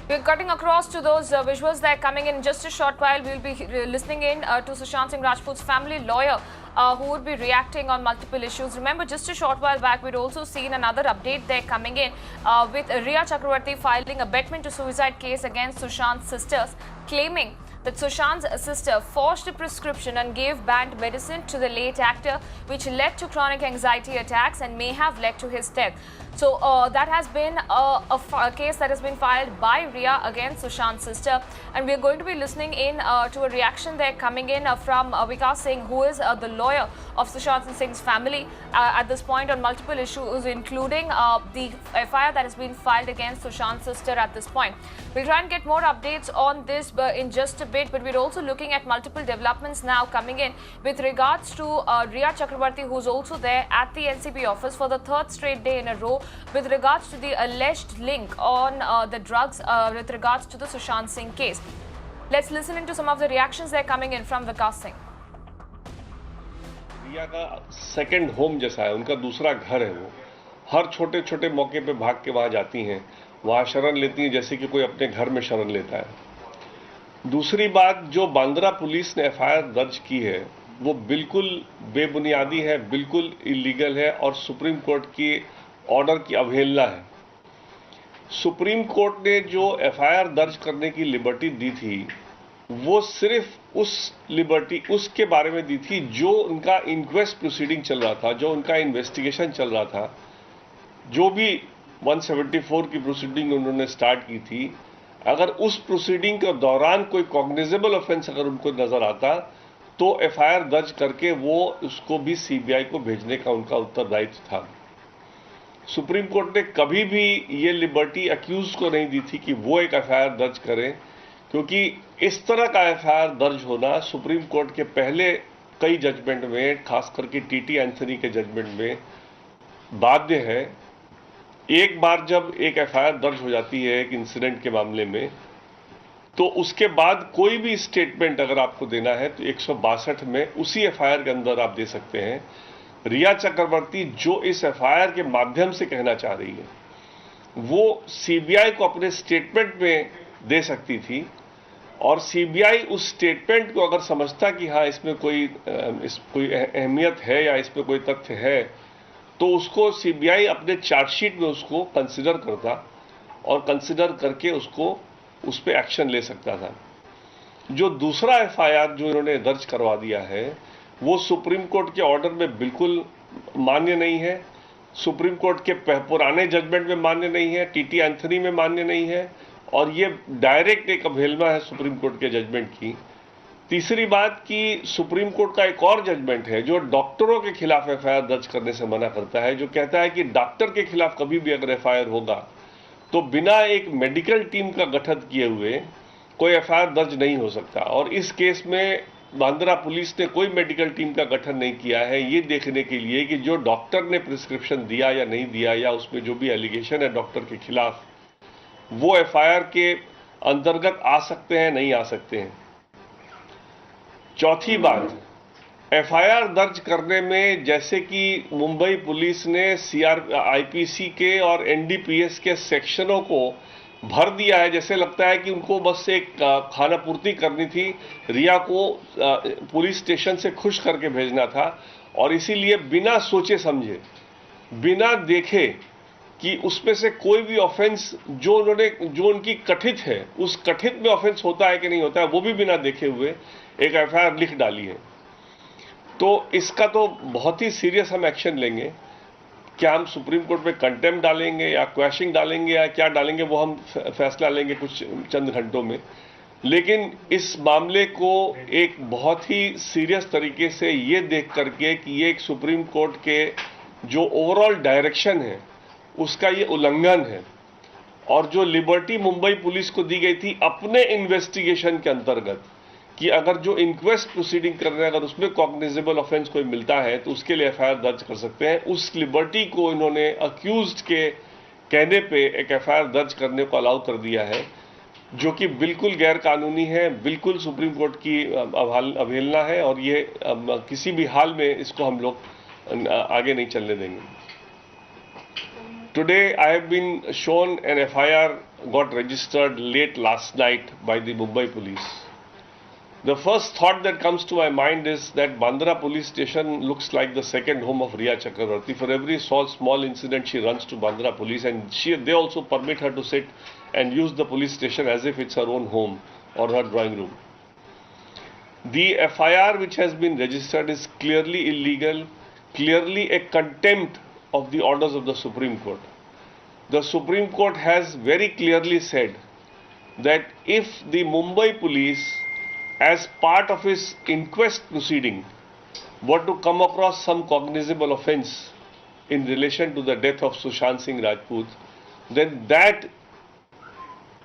We're cutting across to those visuals that are coming in just a short while. We'll be listening in to Sushant Singh Rajput's family lawyer who would be reacting on multiple issues. Remember, just a short while back, we'd also seen another update there coming in with Rhea Chakravarti filing a abetment to suicide case against Sushant's sisters, claiming that Sushant's sister forged a prescription and gave banned medicine to the late actor, which led to chronic anxiety attacks and may have led to his death. So that has been a case that has been filed by Rhea against Sushant's sister, and we are going to be listening in to a reaction there coming in from Vikas Singh, who is the lawyer of Sushant Singh's family at this point on multiple issues, including the FIR that has been filed against Sushant's sister at this point. We'll try and get more updates on this in just a bit, but we're also looking at multiple developments now coming in with regards to Rhea Chakravarti, who's also there at the NCB office for the third straight day in a row with regards to the alleged link on the drugs with regards to the Sushant Singh case. Let's listen into some of the reactions that are coming in from Vikas Singh. रिया का second home जैसा है, उनका दूसरा घर है। वो हर छोटे छोटे मौके पे भाग के वहां जाती हैं, वहां शरण लेती हैं जैसे कि कोई अपने घर में शरण लेता है। दूसरी बात, जो बांद्रा पुलिस ने एफआईआर दर्ज की है वो बिल्कुल बेबुनियादी है, बिल्कुल इलीगल है और सुप्रीम कोर्ट की ऑर्डर की अवहेलना है। सुप्रीम कोर्ट ने जो एफआईआर दर्ज करने की लिबर्टी दी थी वो सिर्फ उस लिबर्टी उसके बारे में दी थी जो उनका इंक्वेस्ट प्रोसीडिंग चल रहा था, जो उनका इन्वेस्टिगेशन चल रहा था, जो भी 174 की प्रोसीडिंग उन्होंने स्टार्ट की थी। अगर उस प्रोसीडिंग के दौरान कोई कॉग्निजेबल ऑफेंस अगर उनको नजर आता तो एफआईआर दर्ज करके वो उसको भी सीबीआई को भेजने का उनका उत्तरदायित्व था। सुप्रीम कोर्ट ने कभी भी ये लिबर्टी अक्यूज को नहीं दी थी कि वो एक एफआईआर दर्ज करें, क्योंकि इस तरह का एफआईआर दर्ज होना सुप्रीम कोर्ट के पहले कई जजमेंट में, खास करके टीटी एंथनी के जजमेंट में बाध्य है। एक बार जब एक एफआईआर दर्ज हो जाती है एक इंसिडेंट के मामले में, तो उसके बाद कोई भी स्टेटमेंट अगर आपको देना है तो 162 में उसी एफआईआर के अंदर आप दे सकते हैं। रिया चक्रवर्ती जो इस एफआईआर के माध्यम से कहना चाह रही है वो सीबीआई को अपने स्टेटमेंट में दे सकती थी, और सीबीआई उस स्टेटमेंट को अगर समझता कि हाँ इसमें कोई अहमियत है या इसमें कोई तथ्य है, तो उसको सीबीआई अपने चार्जशीट में उसको कंसिडर करता और कंसिडर करके उसको उस पर एक्शन ले सकता था। जो दूसरा एफआईआर जो इन्होंने दर्ज करवा दिया है वो सुप्रीम कोर्ट के ऑर्डर में बिल्कुल मान्य नहीं है, सुप्रीम कोर्ट के पुराने जजमेंट में मान्य नहीं है, टीटी एंथनी में मान्य नहीं है, और ये डायरेक्ट एक अवहेलना है सुप्रीम कोर्ट के जजमेंट की। तीसरी बात कि सुप्रीम कोर्ट का एक और जजमेंट है जो डॉक्टरों के खिलाफ एफआईआर दर्ज करने से मना करता है, जो कहता है कि डॉक्टर के खिलाफ कभी भी अगर एफआईआर होगा तो बिना एक मेडिकल टीम का गठन किए हुए कोई एफआईआर दर्ज नहीं हो सकता। और इस केस में बांद्रा पुलिस ने कोई मेडिकल टीम का गठन नहीं किया है ये देखने के लिए कि जो डॉक्टर ने प्रिस्क्रिप्शन दिया या नहीं दिया, या उसमें जो भी एलिगेशन है डॉक्टर के खिलाफ, वो एफआईआर के अंतर्गत आ सकते हैं, नहीं आ सकते हैं। चौथी बात, एफआईआर दर्ज करने में जैसे कि मुंबई पुलिस ने आईपीसी के और एनडीपीएस के सेक्शनों को भर दिया है, जैसे लगता है कि उनको बस एक खाना पूर्ति करनी थी, रिया को पुलिस स्टेशन से खुश करके भेजना था, और इसीलिए बिना सोचे समझे, बिना देखे कि उसमें से कोई भी ऑफेंस जो उनकी कथित है उस कथित में ऑफेंस होता है कि नहीं होता है वो भी बिना देखे हुए एक एफआईआर लिख डाली है। तो इसका तो बहुत ही सीरियस हम एक्शन लेंगे। क्या हम सुप्रीम कोर्ट में कंटेम्प्ट डालेंगे या क्वैशिंग डालेंगे या क्या डालेंगे वो हम फैसला लेंगे कुछ चंद घंटों में, लेकिन इस मामले को एक बहुत ही सीरियस तरीके से ये देख करके कि ये एक सुप्रीम कोर्ट के जो ओवरऑल डायरेक्शन है उसका ये उल्लंघन है, और जो लिबर्टी मुंबई पुलिस को दी गई थी अपने इन्वेस्टिगेशन के अंतर्गत कि अगर जो इंक्वेस्ट प्रोसीडिंग कर रहे हैं अगर उसमें कॉग्निजेबल ऑफेंस कोई मिलता है तो उसके लिए एफआईआर दर्ज कर सकते हैं, उस लिबर्टी को इन्होंने अक्यूज्ड के कहने पे एक एफआईआर दर्ज करने को अलाउ कर दिया है, जो कि बिल्कुल गैर कानूनी है, बिल्कुल सुप्रीम कोर्ट की अवहेलना है, और ये किसी भी हाल में इसको हम लोग आगे नहीं चलने देंगे। Today, I have been shown an FIR got registered late last night by the Mumbai police. The first thought that comes to my mind is that Bandra police station looks like the second home of Riya Chakravarti. For every small incident, she runs to Bandra police, and they also permit her to sit and use the police station as if it's her own home or her drawing room. The FIR which has been registered is clearly illegal, clearly a contempt of the orders of the Supreme Court. The Supreme Court has very clearly said that if the Mumbai police, as part of its inquest proceeding, were to come across some cognizable offence in relation to the death of Sushant Singh Rajput, then that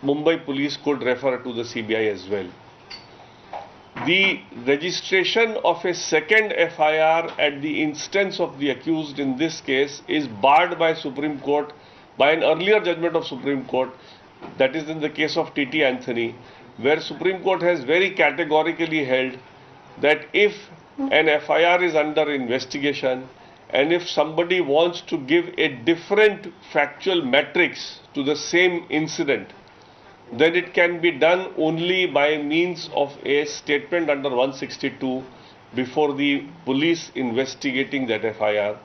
Mumbai police could refer to the CBI as well. The registration of a second FIR at the instance of the accused in this case is barred by Supreme Court, by an earlier judgment of Supreme Court, that is in the case of T.T. Anthony, where Supreme Court has very categorically held that if an FIR is under investigation and if somebody wants to give a different factual matrix to the same incident, then it can be done only by means of a statement under 162 before the police investigating that FIR,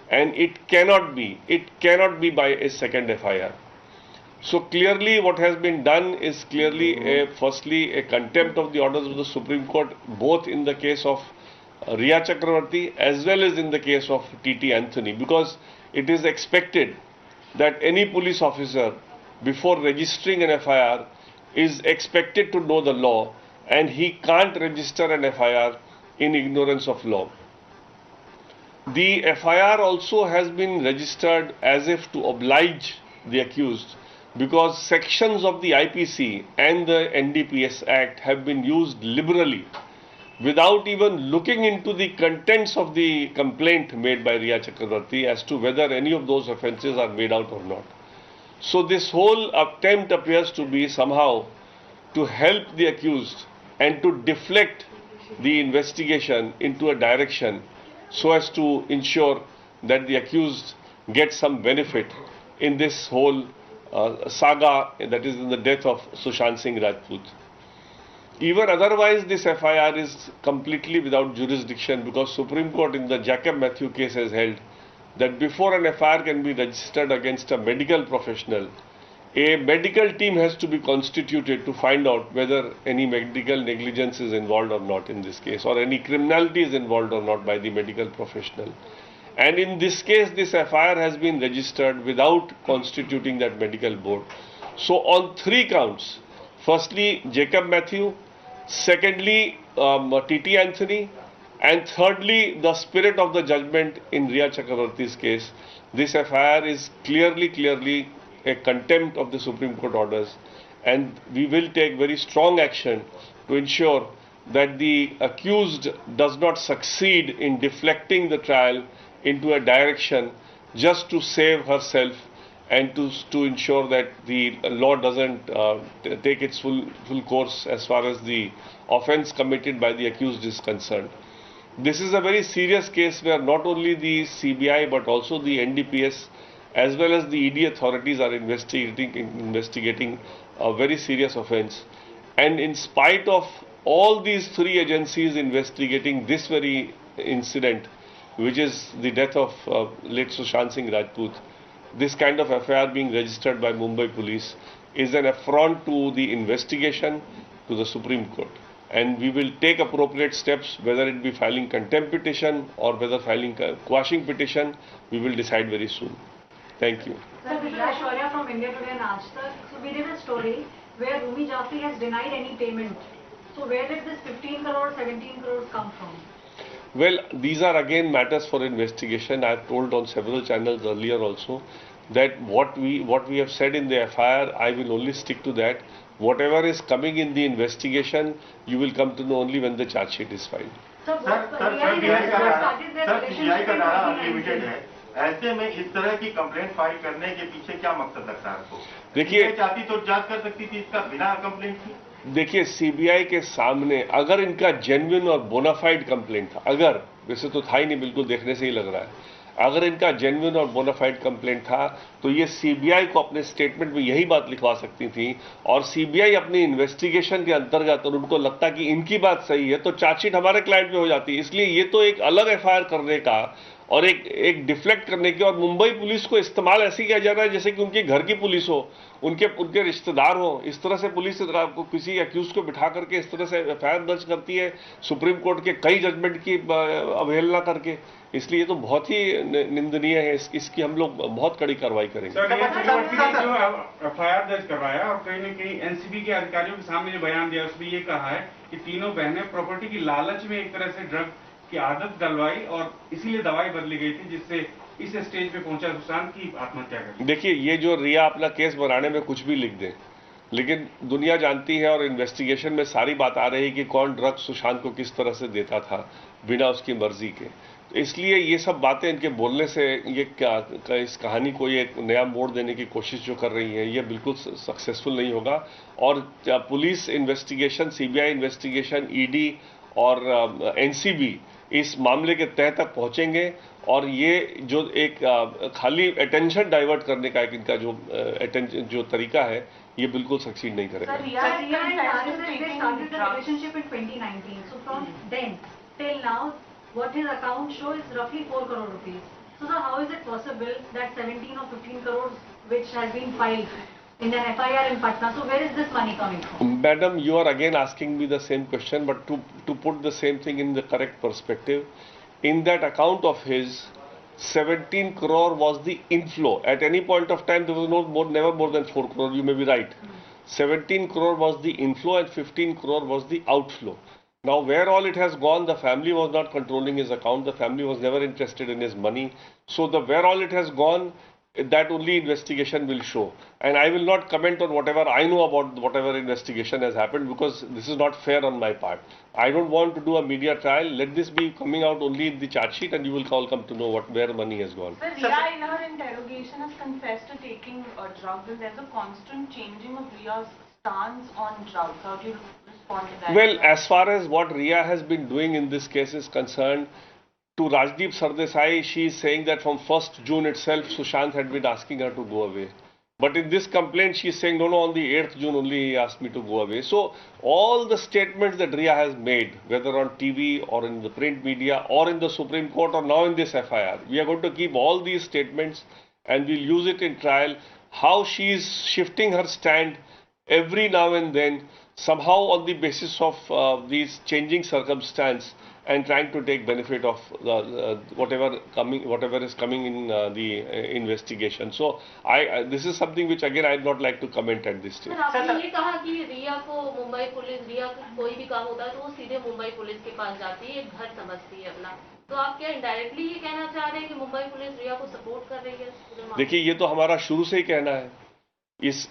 and it cannot be by a second FIR. So clearly what has been done is clearly firstly a contempt of the orders of the Supreme Court, both in the case of Riya Chakravarti as well as in the case of T.T. Anthony, because it is expected that any police officer, before registering an FIR, is expected to know the law, and he can't register an FIR in ignorance of law. The FIR also has been registered as if to oblige the accused, because sections of the IPC and the NDPS Act have been used liberally without even looking into the contents of the complaint made by Riya Chakravarti as to whether any of those offences are made out or not. So this whole attempt appears to be somehow to help the accused and to deflect the investigation into a direction so as to ensure that the accused gets some benefit in this whole saga, that is in the death of Sushant Singh Rajput. Even otherwise, this FIR is completely without jurisdiction, because Supreme Court in the Jacob Matthew case has held that before an FIR can be registered against a medical professional, a medical team has to be constituted to find out whether any medical negligence is involved or not in this case, or any criminality is involved or not by the medical professional. And in this case, this FIR has been registered without constituting that medical board. So on three counts: firstly, Jacob Matthew; secondly, T.T. Anthony; and thirdly, the spirit of the judgment in Riya Chakravarti's case, this FIR is clearly a contempt of the Supreme Court orders, and we will take very strong action to ensure that the accused does not succeed in deflecting the trial into a direction just to save herself and to ensure that the law doesn't take its full course as far as the offence committed by the accused is concerned. This is a very serious case where not only the CBI but also the NDPS as well as the ED authorities are investigating a very serious offence. And in spite of all these three agencies investigating this very incident, which is the death of late Sushant Singh Rajput, this kind of FIR being registered by Mumbai police is an affront to the investigation, to the Supreme Court. And we will take appropriate steps, whether it be filing contempt petition or whether filing quashing petition, we will decide very soon. Thank you. Sir, this is Aishwarya from India Today and Aaj Tak. So we did a story where Rumi Jafri has denied any payment. So where did this 15 crore, 17 crores come from? Well, these are again matters for investigation. I have told on several channels earlier also that what we have said in the FIR, I will only stick to that. Whatever is coming in the investigation, you will come to know only when the charge sheet is filed. ऐसे में इस तरह की complaint file करने के पीछे क्या मकसद लगता है आपको? देखिए, चाहती तो जांच कर सकती थी इसका बिना कंप्लेंट की। देखिए, सीबीआई के सामने अगर इनका जेन्युइन और बोनाफाइड कंप्लेंट था, अगर वैसे तो था ही नहीं, बिल्कुल देखने से ही लग रहा है, अगर इनका जेन्युइन और बोनाफाइड कंप्लेंट था तो ये सीबीआई को अपने स्टेटमेंट में यही बात लिखवा सकती थी, और सीबीआई अपनी इन्वेस्टिगेशन के अंतर्गत और उनको लगता कि इनकी बात सही है तो चार्जशीट हमारे क्लाइंट पे हो जाती है। इसलिए ये तो एक अलग एफआईआर करने का और एक डिफ्लेक्ट करने की, और मुंबई पुलिस को इस्तेमाल ऐसे किया जा रहा है जैसे कि उनके घर की पुलिस हो, उनके रिश्तेदार हो। इस तरह से पुलिस को किसी एक्यूज को बिठा करके इस तरह से एफआईआर दर्ज करती है सुप्रीम कोर्ट के कई जजमेंट की अवहेलना करके। इसलिए ये तो बहुत ही निंदनीय है। इसकी हम लोग बहुत कड़ी कार्रवाई करेंगे। सर, ये चक्रवर्ती ने जो एफआईआर दर्ज करवाया और कहीं न कहीं एनसीबी के अधिकारियों के सामने जो बयान दिया उसमें ये कहा है कि तीनों बहनें प्रॉपर्टी की लालच में एक तरह से ड्रग की आदत डलवाई और इसीलिए दवाई बदली गई थी जिससे इस स्टेज पे पहुंचा सुशांत की आत्महत्या कर। देखिए, ये जो रिया अपना केस बनाने में कुछ भी लिख दे, लेकिन दुनिया जानती है और इन्वेस्टिगेशन में सारी बात आ रही है कि कौन ड्रग सुशांत को किस तरह से देता था बिना उसकी मर्जी के। तो इसलिए ये सब बातें इनके बोलने से ये इस कहानी को ये नया मोड़ देने की कोशिश जो कर रही है ये बिल्कुल सक्सेसफुल नहीं होगा। और police investigation, CBI investigation, ED और एनसीबी इस मामले के तह तक पहुंचेंगे, और ये जो एक खाली अटेंशन डाइवर्ट करने का एक इनका जो तरीका है ये बिल्कुल सक्सीड नहीं करेगा। Satya and RSS, they started the relationship in 2019. So from then till now, what his account show is roughly 4 crore rupees. So sir, how is it possible that 17 or 15 crores which has been filed in an FIR in Patna, so where is this money coming from? Madam, you are again asking me the same question, but to put the same thing in the correct perspective, in that account of his, 17 crore was the inflow. At any point of time, there was never more than 4 crore, you may be right. 17 crore was the inflow and 15 crore was the outflow. Now, where all it has gone, the family was not controlling his account, the family was never interested in his money. So, where all it has gone, that only investigation will show. And I will not comment on whatever I know about whatever investigation has happened, because this is not fair on my part. I don't want to do a media trial. Let this be coming out only in the charge sheet, and you will all come to know where money has gone. Sir, Riya in her interrogation has confessed to taking drugs, and there's a constant changing of Riya's stance on drugs. How do you respond to that? Well, as far as what Riya has been doing in this case is concerned, to Rajdeep Sardesai, she is saying that from 1st June itself, Sushant had been asking her to go away. But in this complaint, she is saying, no, on the 8th June only he asked me to go away. So, all the statements that Riya has made, whether on TV or in the print media or in the Supreme Court or now in this FIR, we are going to keep all these statements and we'll use it in trial. How she is shifting her stand every now and then, somehow on the basis of these changing circumstance, and trying to take benefit of whatever is coming in the investigation. So this is something which again I would not like to comment at this stage. Sir, आपने ये कहा कि रिया को Mumbai police, रिया को कोई भी काम होता है तो वो सीधे मुंबई पुलिस के पास जाती है, एक घर समझती है अपना। तो आप क्या इनडायरेक्टली ये कहना चाह रहे हैं कि मुंबई पुलिस रिया को सपोर्ट कर रही है? देखिए, ये तो हमारा शुरू से ही कहना है।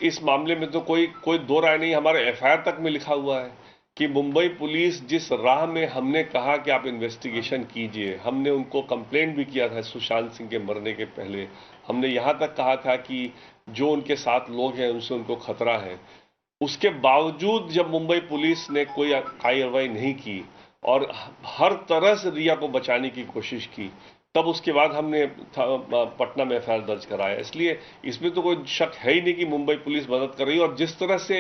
इस मामले में तो कोई दो राय नहीं, हमारे एफआईआर तक में लिखा हुआ है कि मुंबई पुलिस जिस राह में हमने कहा कि आप इन्वेस्टिगेशन कीजिए, हमने उनको कंप्लेंट भी किया था सुशांत सिंह के मरने के पहले। हमने यहाँ तक कहा था कि जो उनके साथ लोग हैं उनसे उनको खतरा है। उसके बावजूद जब मुंबई पुलिस ने कोई कार्रवाई नहीं की और हर तरह से रिया को बचाने की कोशिश की, तब उसके बाद हमने पटना में एफआईआर दर्ज कराया। इसलिए इसमें तो कोई शक है ही नहीं कि मुंबई पुलिस मदद कर रही है। और जिस तरह से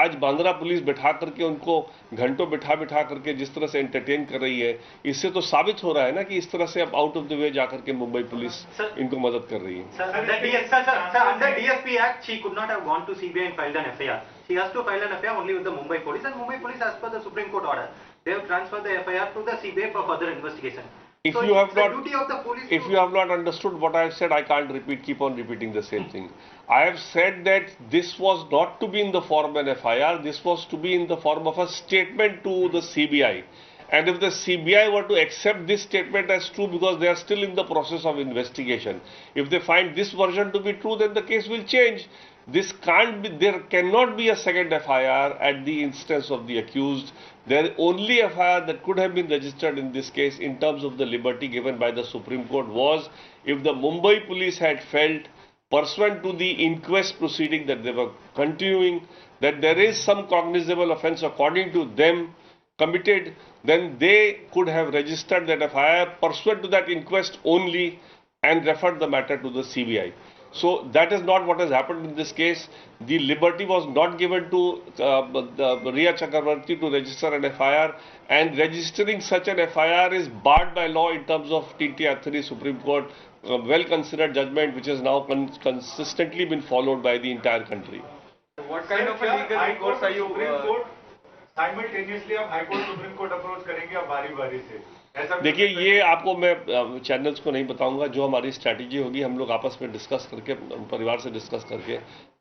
आज बांद्रा पुलिस बिठा करके उनको घंटों बिठा करके जिस तरह से एंटरटेन कर रही है, इससे तो साबित हो रहा है ना कि इस तरह से अब आउट ऑफ द वे जाकर के मुंबई पुलिस इनको मदद कर रही है। Under DSP Act, she could not have gone to CBI and filed an FIR. She has to file an FIR only with the Mumbai Police, and Mumbai Police, as per the Supreme Court order, they have transferred the FIR to the CBI for further investigation. If you have not understood what I have said, I can't keep on repeating the same thing. I have said that this was not to be in the form of an FIR, this was to be in the form of a statement to the CBI. And if the CBI were to accept this statement as true, because they are still in the process of investigation, if they find this version to be true, then the case will change. There cannot be a second FIR at the instance of the accused. The only FIR that could have been registered in this case in terms of the liberty given by the Supreme Court was if the Mumbai police had felt, pursuant to the inquest proceeding that they were continuing, that there is some cognizable offence according to them committed, then they could have registered that FIR pursuant to that inquest only, and referred the matter to the CBI. So that is not what has happened in this case. The liberty was not given to Riya Chakravarti to register an FIR, and registering such an FIR is barred by law in terms of TTR 3 Supreme Court well considered judgment, which has now consistently been followed by the entire country. What kind of a legal recourse are you? Simultaneously आप high court supreme court approach करेंगे आप बारी-बारी से? देखिए, ये आपको मैं channels को नहीं बताऊंगा. जो हमारी स्ट्रैटेजी होगी हम लोग आपस में डिस्कस करके, परिवार से डिस्कस करके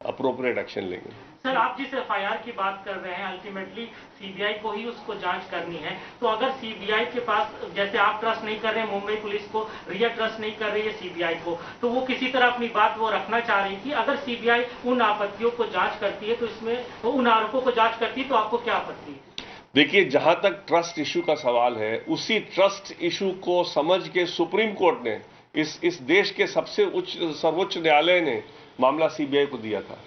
अप्रोप्रिएट एक्शन लेंगे. सर, आप जिस एफआईआर की बात कर रहे हैं, अल्टीमेटली सीबीआई को ही उसको जांच करनी है. तो अगर सीबीआई के पास, जैसे आप ट्रस्ट नहीं कर रहे हैं मुंबई पुलिस को, रिया ट्रस्ट नहीं कर रही है सीबीआई को, तो वो किसी तरह अपनी बात वो रखना चाह रही थी. अगर सीबीआई उन आपत्तियों को जांच करती है तो इसमें, उन आरोपों को जांच करती है तो आपको क्या आपत्ति है? देखिए, जहां तक ट्रस्ट इशू का सवाल है, उसी ट्रस्ट इशू को समझ के सुप्रीम कोर्ट ने, इस देश के सबसे सर्वोच्च न्यायालय ने मामला सीबीआई को दिया था.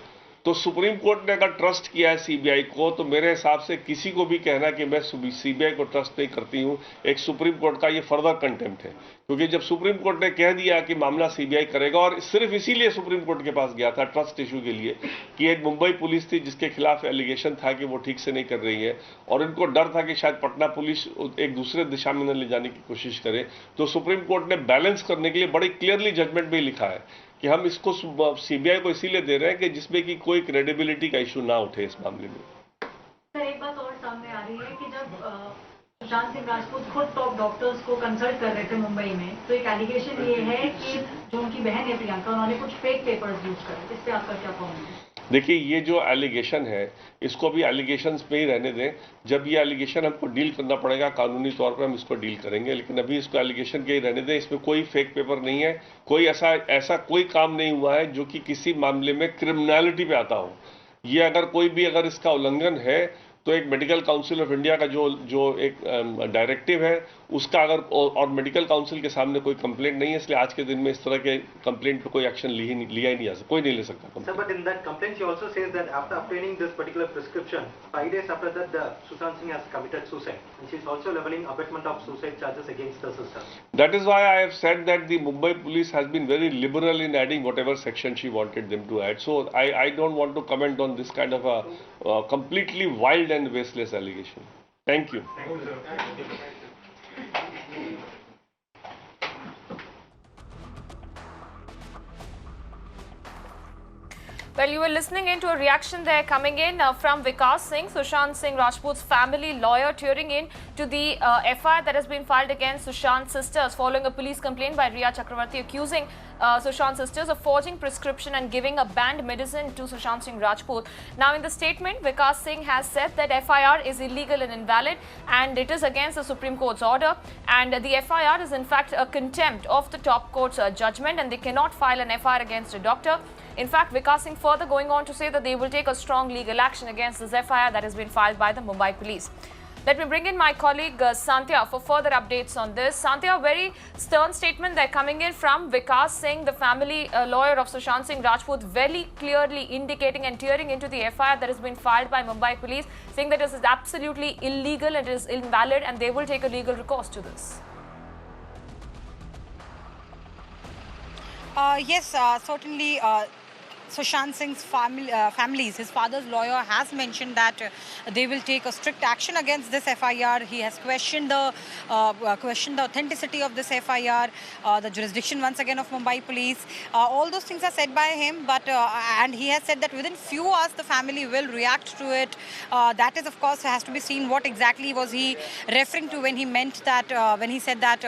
तो सुप्रीम कोर्ट ने अगर ट्रस्ट किया है सीबीआई को, तो मेरे हिसाब से किसी को भी कहना कि मैं सीबीआई को ट्रस्ट नहीं करती हूं, एक सुप्रीम कोर्ट का ये फर्दर कंटेम्प्ट है. क्योंकि जब सुप्रीम कोर्ट ने कह दिया कि मामला सीबीआई करेगा, और सिर्फ इसीलिए सुप्रीम कोर्ट के पास गया था ट्रस्ट इशू के लिए कि एक मुंबई पुलिस थी जिसके खिलाफ एलिगेशन था कि वो ठीक से नहीं कर रही है, और इनको डर था कि शायद पटना पुलिस एक दूसरे दिशा में न ले जाने की कोशिश करे. तो सुप्रीम कोर्ट ने बैलेंस करने के लिए बड़ी क्लियरली जजमेंट में लिखा है कि हम इसको सीबीआई को इसीलिए दे रहे हैं कि जिसमें कि कोई क्रेडिबिलिटी का इशू ना उठे इस मामले में. सर, एक बात और सामने आ रही है कि जब सुशांत सिंह राजपूत खुद टॉप डॉक्टर्स को कंसल्ट कर रहे थे मुंबई में, तो एक एलिगेशन ये है कि जो उनकी बहन है प्रियंका, उन्होंने कुछ फेक पेपर्स यूज करे. इस पे आपका क्या कमेंट है? देखिए, ये जो एलिगेशन है, इसको भी एलिगेशंस पे ही रहने दें. जब ये एलिगेशन हमको डील करना पड़ेगा कानूनी तौर पर, हम इसको डील करेंगे, लेकिन अभी इसको एलिगेशन के ही रहने दें. इसमें कोई फेक पेपर नहीं है, कोई ऐसा कोई काम नहीं हुआ है जो कि किसी मामले में क्रिमिनलिटी पे आता हो. ये अगर इसका उल्लंघन है, तो एक मेडिकल काउंसिल ऑफ इंडिया का जो एक डायरेक्टिव है, उसका अगर, और मेडिकल काउंसिल के सामने कोई कंप्लेंट नहीं है, इसलिए आज के दिन में इस तरह के कंप्लेंट पे कोई एक्शन लिया ही नहीं जा सकता, कोई नहीं ले सकता. Sir, but in that complaint she also says that after obtaining this particular prescription, 5 days after that, Sushant Singh has committed suicide, and she's also leveling abatement of suicide charges against the sister. That is why I have said that the Mumbai police has been very liberal in adding whatever section she wanted them to add. So I don't want to comment on this kind of a completely wild and baseless allegation. Thank you. Well, you were listening into a reaction there coming in from Vikas Singh, Sushant Singh Rajput's family lawyer, tearing in to the FIR that has been filed against Sushant's sisters following a police complaint by Riya Chakravarti accusing Sushant's sisters of forging prescription and giving a banned medicine to Sushant Singh Rajput. Now, in the statement, Vikas Singh has said that FIR is illegal and invalid, and it is against the Supreme Court's order, and the FIR is in fact a contempt of the top court's judgment, and they cannot file an FIR against a doctor. In fact, Vikas Singh further going on to say that they will take a strong legal action against this FIR that has been filed by the Mumbai police. Let me bring in my colleague Santya for further updates on this. Santya, a very stern statement there coming in from Vikas Singh, the family lawyer of Sushant Singh Rajput, very clearly indicating and tearing into the FIR that has been filed by Mumbai police, saying that this is absolutely illegal, it is invalid, and they will take a legal recourse to this. Yes, certainly. Sushant Singh's families, his father's lawyer has mentioned that they will take a strict action against this FIR. He has questioned the authenticity of this FIR, the jurisdiction once again of Mumbai police. All those things are said by him, but and he has said that within few hours the family will react to it. That is, of course, has to be seen. What exactly was he referring to when he meant that, when he said that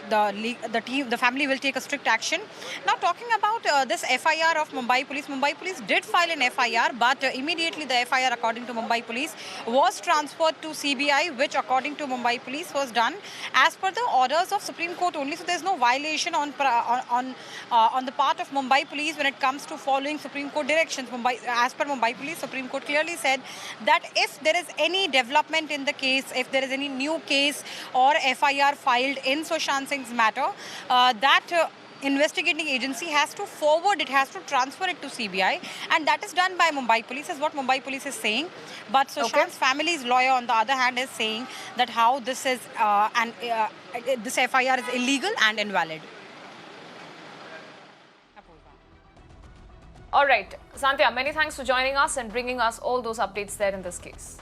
the family will take a strict action. Now, talking about this FIR of Mumbai Police did file an FIR, but immediately the FIR, according to Mumbai Police, was transferred to CBI, which, according to Mumbai Police, was done as per the orders of Supreme Court only. So there's no violation on the part of Mumbai Police when it comes to following Supreme Court directions. As per Mumbai Police, Supreme Court clearly said that if there is any development in the case, if there is any new case or FIR filed in Sushant Singh's matter, that investigating agency has to forward it, has to transfer it to CBI, and that is done by Mumbai Police, is what Mumbai Police is saying. But Sushant's family's lawyer, on the other hand, is saying that how this is this FIR is illegal and invalid. All right, Sandhya, many thanks for joining us and bringing us all those updates there in this case.